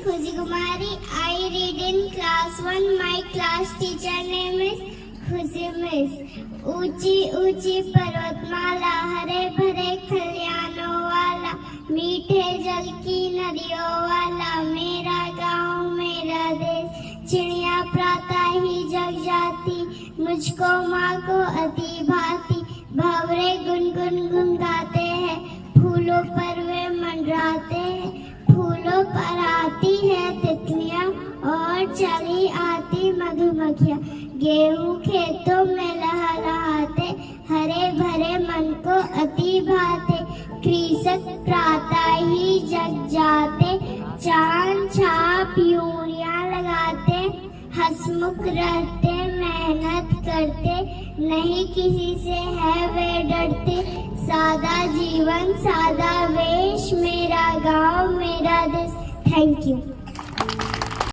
Khushi Kumari. I read in class 1. My class teacher name is Khushi Miss. ऊंची ऊंची पर्वतमाला, हरे भरे खलियानों वाला, मीठे जल की नदियों वाला, मेरा गांव मेरा देश। चिड़िया प्रातः ही जग जाती, मुझको माँ को अति भांति। भंवरे गुनगुन गुनगाते हैं, फूलों पर वे मंडराते हैं। फूलों पर आती है तितलियां और चली आती मधुमक्खियां। गेहूं खेतों में लहलहाते, हरे भरे मन को अति भाते। कृषक प्रातः ही जग जाते, चांद छाप यूरिया लगाते। हंसमुख रहते, मेहनत करते, नहीं किसी से है वे डरते। सादा जीवन सादा वेश, मेरा गांव मेरा देश। Thank you.